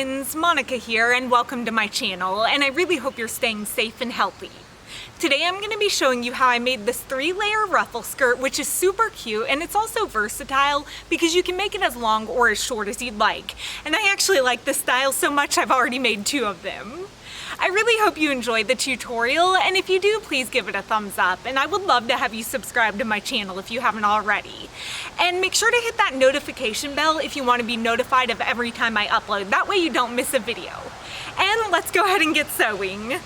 friends, Monica here, and welcome to my channel, and I really hope you're staying safe and healthy. Today I'm going to be showing you how I made this 3-layer ruffle skirt, which is super cute, and it's also versatile because you can make it as long or as short as you'd like. And I actually like this style so much I've already made 2 of them. I really hope you enjoyed the tutorial, and if you do, please give it a thumbs up, and I would love to have you subscribe to my channel if you haven't already. And make sure to hit that notification bell if you want to be notified of every time I upload, that way you don't miss a video. And let's go ahead and get sewing.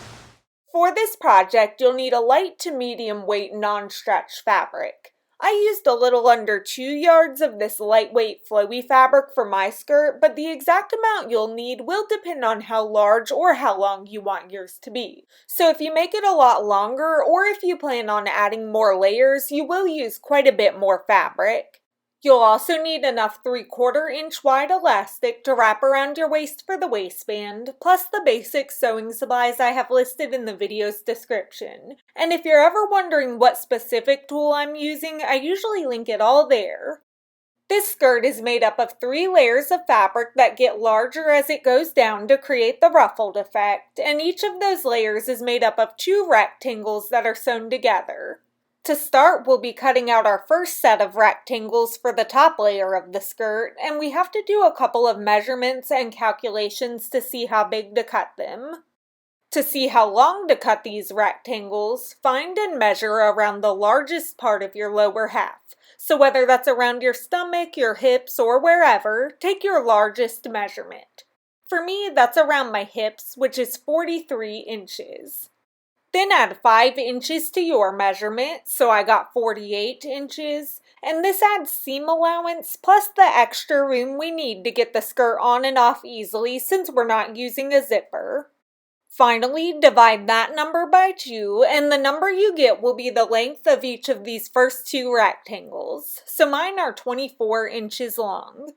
For this project, you'll need a light to medium weight non-stretch fabric. I used a little under 2 yards of this lightweight flowy fabric for my skirt, but the exact amount you'll need will depend on how large or how long you want yours to be. So if you make it a lot longer, or if you plan on adding more layers, you will use quite a bit more fabric. You'll also need enough 3/4 inch wide elastic to wrap around your waist for the waistband, plus the basic sewing supplies I have listed in the video's description. And if you're ever wondering what specific tool I'm using, I usually link it all there. This skirt is made up of 3 layers of fabric that get larger as it goes down to create the ruffled effect, and each of those layers is made up of 2 rectangles that are sewn together. To start, we'll be cutting out our first set of rectangles for the top layer of the skirt, and we have to do a couple of measurements and calculations to see how big to cut them. To see how long to cut these rectangles, find and measure around the largest part of your lower half. So whether that's around your stomach, your hips, or wherever, take your largest measurement. For me, that's around my hips, which is 43 inches. Then add 5 inches to your measurement, so I got 48 inches, and this adds seam allowance plus the extra room we need to get the skirt on and off easily since we're not using a zipper. Finally, divide that number by 2, and the number you get will be the length of each of these first 2 rectangles, so mine are 24 inches long.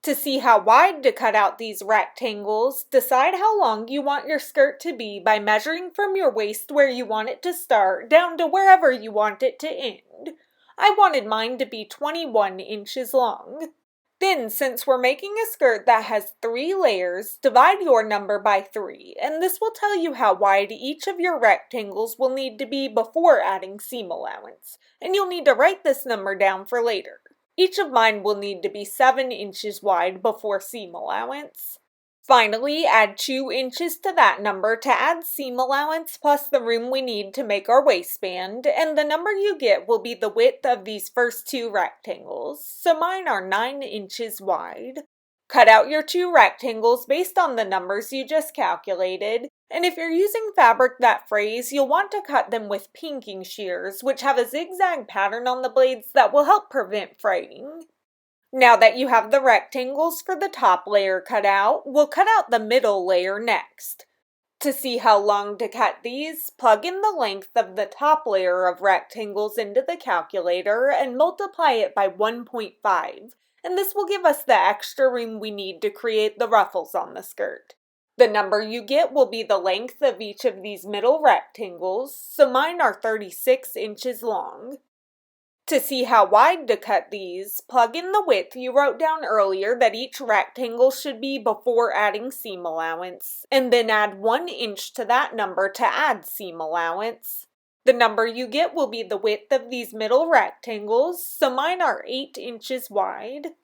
To see how wide to cut out these rectangles, decide how long you want your skirt to be by measuring from your waist where you want it to start down to wherever you want it to end. I wanted mine to be 21 inches long. Then, since we're making a skirt that has 3 layers, divide your number by 3, and this will tell you how wide each of your rectangles will need to be before adding seam allowance, and you'll need to write this number down for later. Each of mine will need to be 7 inches wide before seam allowance. Finally, add 2 inches to that number to add seam allowance plus the room we need to make our waistband, and the number you get will be the width of these first 2 rectangles, so mine are 9 inches wide. Cut out your 2 rectangles based on the numbers you just calculated, and if you're using fabric that frays, you'll want to cut them with pinking shears, which have a zigzag pattern on the blades that will help prevent fraying. Now that you have the rectangles for the top layer cut out, we'll cut out the middle layer next. To see how long to cut these, plug in the length of the top layer of rectangles into the calculator and multiply it by 1.5, and this will give us the extra room we need to create the ruffles on the skirt. The number you get will be the length of each of these middle rectangles, so mine are 36 inches long. To see how wide to cut these, plug in the width you wrote down earlier that each rectangle should be before adding seam allowance, and then add 1 inch to that number to add seam allowance. The number you get will be the width of these middle rectangles, so mine are 8 inches wide.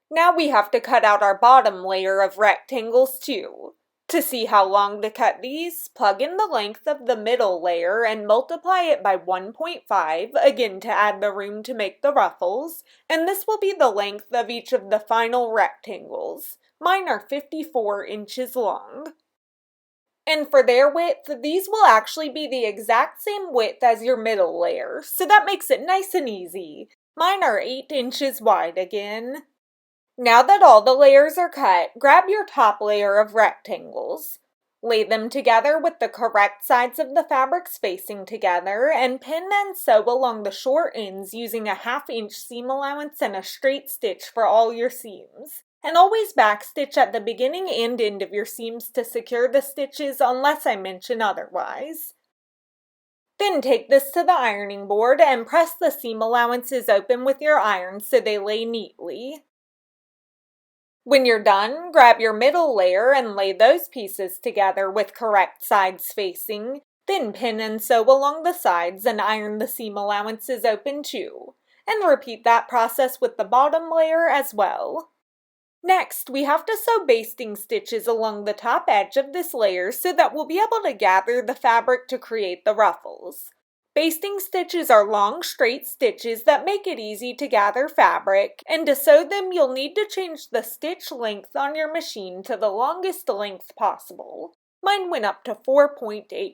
Now we have to cut out our bottom layer of rectangles too. To see how long to cut these, plug in the length of the middle layer and multiply it by 1.5, again to add the room to make the ruffles, and this will be the length of each of the final rectangles. Mine are 54 inches long. And for their width, these will actually be the exact same width as your middle layer, so that makes it nice and easy. Mine are 8 inches wide again. Now that all the layers are cut, grab your top layer of rectangles. Lay them together with the correct sides of the fabrics facing together, and pin and sew along the short ends using a 1/2 inch seam allowance and a straight stitch for all your seams. And always backstitch at the beginning and end of your seams to secure the stitches unless I mention otherwise. Then take this to the ironing board and press the seam allowances open with your iron so they lay neatly. When you're done, grab your middle layer and lay those pieces together with correct sides facing, then pin and sew along the sides and iron the seam allowances open too. And repeat that process with the bottom layer as well. Next, we have to sew basting stitches along the top edge of this layer so that we'll be able to gather the fabric to create the ruffles. Basting stitches are long, straight stitches that make it easy to gather fabric, and to sew them you'll need to change the stitch length on your machine to the longest length possible. Mine went up to 4.8.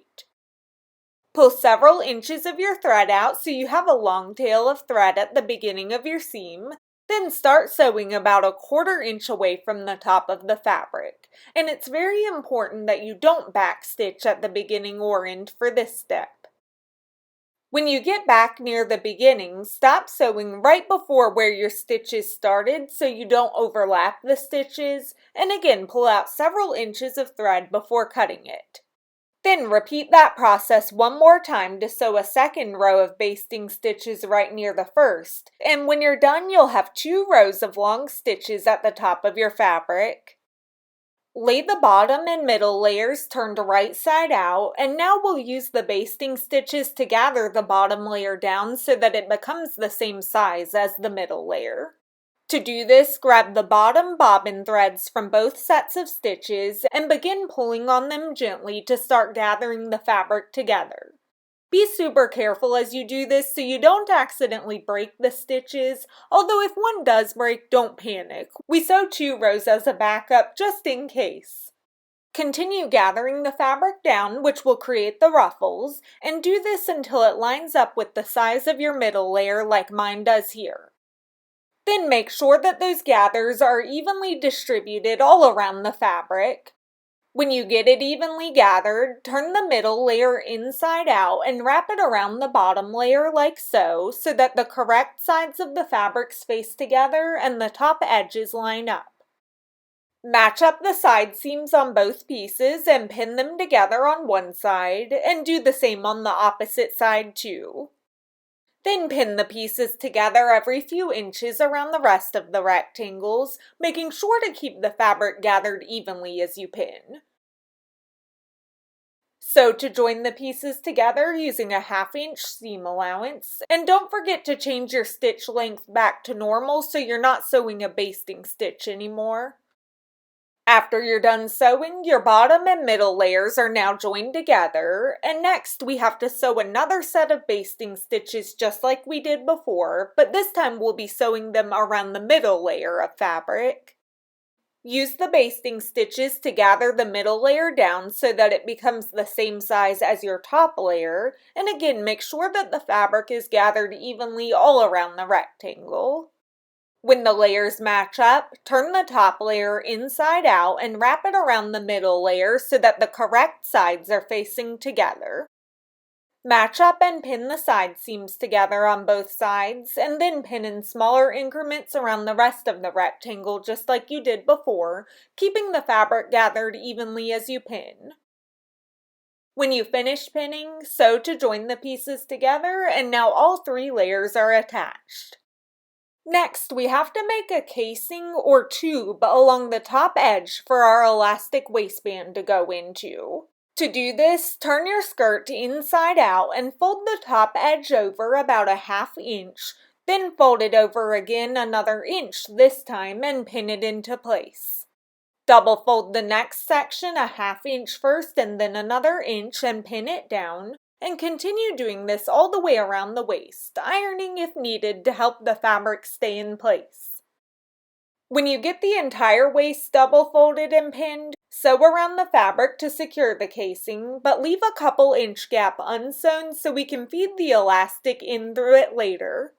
Pull several inches of your thread out so you have a long tail of thread at the beginning of your seam. Then start sewing about 1/4 inch away from the top of the fabric. And it's very important that you don't backstitch at the beginning or end for this step. When you get back near the beginning, stop sewing right before where your stitches started so you don't overlap the stitches, and again pull out several inches of thread before cutting it. Then repeat that process one more time to sew a second row of basting stitches right near the first, and when you're done you'll have 2 rows of long stitches at the top of your fabric. Lay the bottom and middle layers turned right side out, and now we'll use the basting stitches to gather the bottom layer down so that it becomes the same size as the middle layer. To do this, grab the bottom bobbin threads from both sets of stitches and begin pulling on them gently to start gathering the fabric together. Be super careful as you do this so you don't accidentally break the stitches, although if one does break, don't panic. We sew 2 rows as a backup just in case. Continue gathering the fabric down, which will create the ruffles, and do this until it lines up with the size of your middle layer like mine does here. Then make sure that those gathers are evenly distributed all around the fabric. When you get it evenly gathered, turn the middle layer inside out and wrap it around the bottom layer like so that the correct sides of the fabrics face together and the top edges line up. Match up the side seams on both pieces and pin them together on one side, and do the same on the opposite side too. Then pin the pieces together every few inches around the rest of the rectangles, making sure to keep the fabric gathered evenly as you pin. Sew to join the pieces together using a 1/2 inch seam allowance, and don't forget to change your stitch length back to normal so you're not sewing a basting stitch anymore. After you're done sewing, your bottom and middle layers are now joined together, and next we have to sew another set of basting stitches just like we did before, but this time we'll be sewing them around the middle layer of fabric. Use the basting stitches to gather the middle layer down so that it becomes the same size as your top layer, and again make sure that the fabric is gathered evenly all around the rectangle. When the layers match up, turn the top layer inside out and wrap it around the middle layer so that the correct sides are facing together. Match up and pin the side seams together on both sides, and then pin in smaller increments around the rest of the rectangle just like you did before, keeping the fabric gathered evenly as you pin. When you finish pinning, sew to join the pieces together, and now all 3 layers are attached. Next, we have to make a casing or tube along the top edge for our elastic waistband to go into. To do this, turn your skirt inside out and fold the top edge over about a 1/2 inch, then fold it over again another inch this time and pin it into place. Double fold the next section a 1/2 inch first and then another inch and pin it down. And continue doing this all the way around the waist, ironing if needed to help the fabric stay in place. When you get the entire waist double folded and pinned, sew around the fabric to secure the casing, but leave a couple inch gap unsewn so we can feed the elastic in through it later.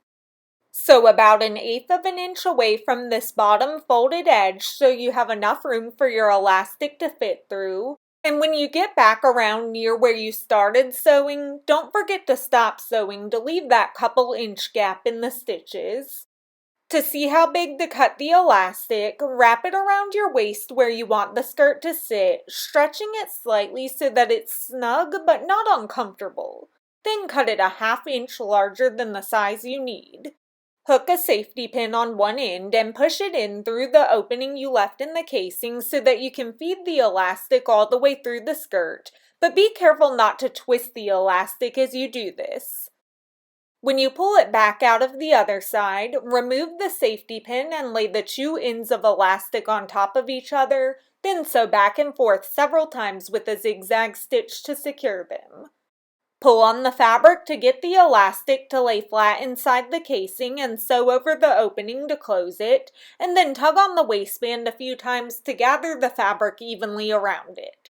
Sew about 1/8 of an inch away from this bottom folded edge so you have enough room for your elastic to fit through. And when you get back around near where you started sewing, don't forget to stop sewing to leave that couple inch gap in the stitches. To see how big to cut the elastic, wrap it around your waist where you want the skirt to sit, stretching it slightly so that it's snug but not uncomfortable. Then cut it a 1/2 inch larger than the size you need. Hook a safety pin on one end and push it in through the opening you left in the casing so that you can feed the elastic all the way through the skirt, but be careful not to twist the elastic as you do this. When you pull it back out of the other side, remove the safety pin and lay the two ends of elastic on top of each other, then sew back and forth several times with a zigzag stitch to secure them. Pull on the fabric to get the elastic to lay flat inside the casing and sew over the opening to close it, and then tug on the waistband a few times to gather the fabric evenly around it.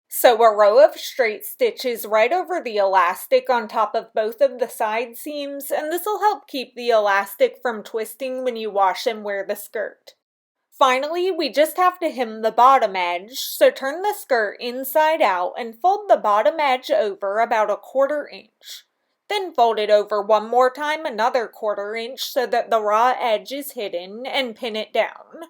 Sew a row of straight stitches right over the elastic on top of both of the side seams, and this will help keep the elastic from twisting when you wash and wear the skirt. Finally, we just have to hem the bottom edge, so turn the skirt inside out and fold the bottom edge over about a 1/4 inch. Then fold it over one more time another 1/4 inch so that the raw edge is hidden, and pin it down.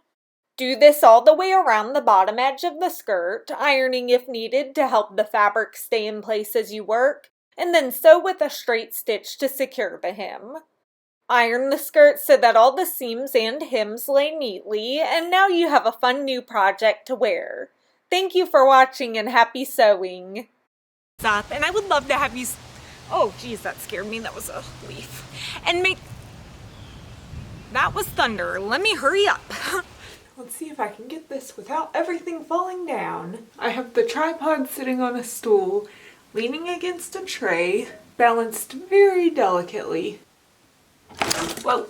Do this all the way around the bottom edge of the skirt, ironing if needed to help the fabric stay in place as you work, and then sew with a straight stitch to secure the hem. Iron the skirt so that all the seams and hems lay neatly, and now you have a fun new project to wear. Thank you for watching and happy sewing! And I would love to have you... Oh geez, that scared me. That was a leaf. That was thunder. Let me hurry up. Let's see if I can get this without everything falling down. I have the tripod sitting on a stool, leaning against a tray, balanced very delicately. Whoa,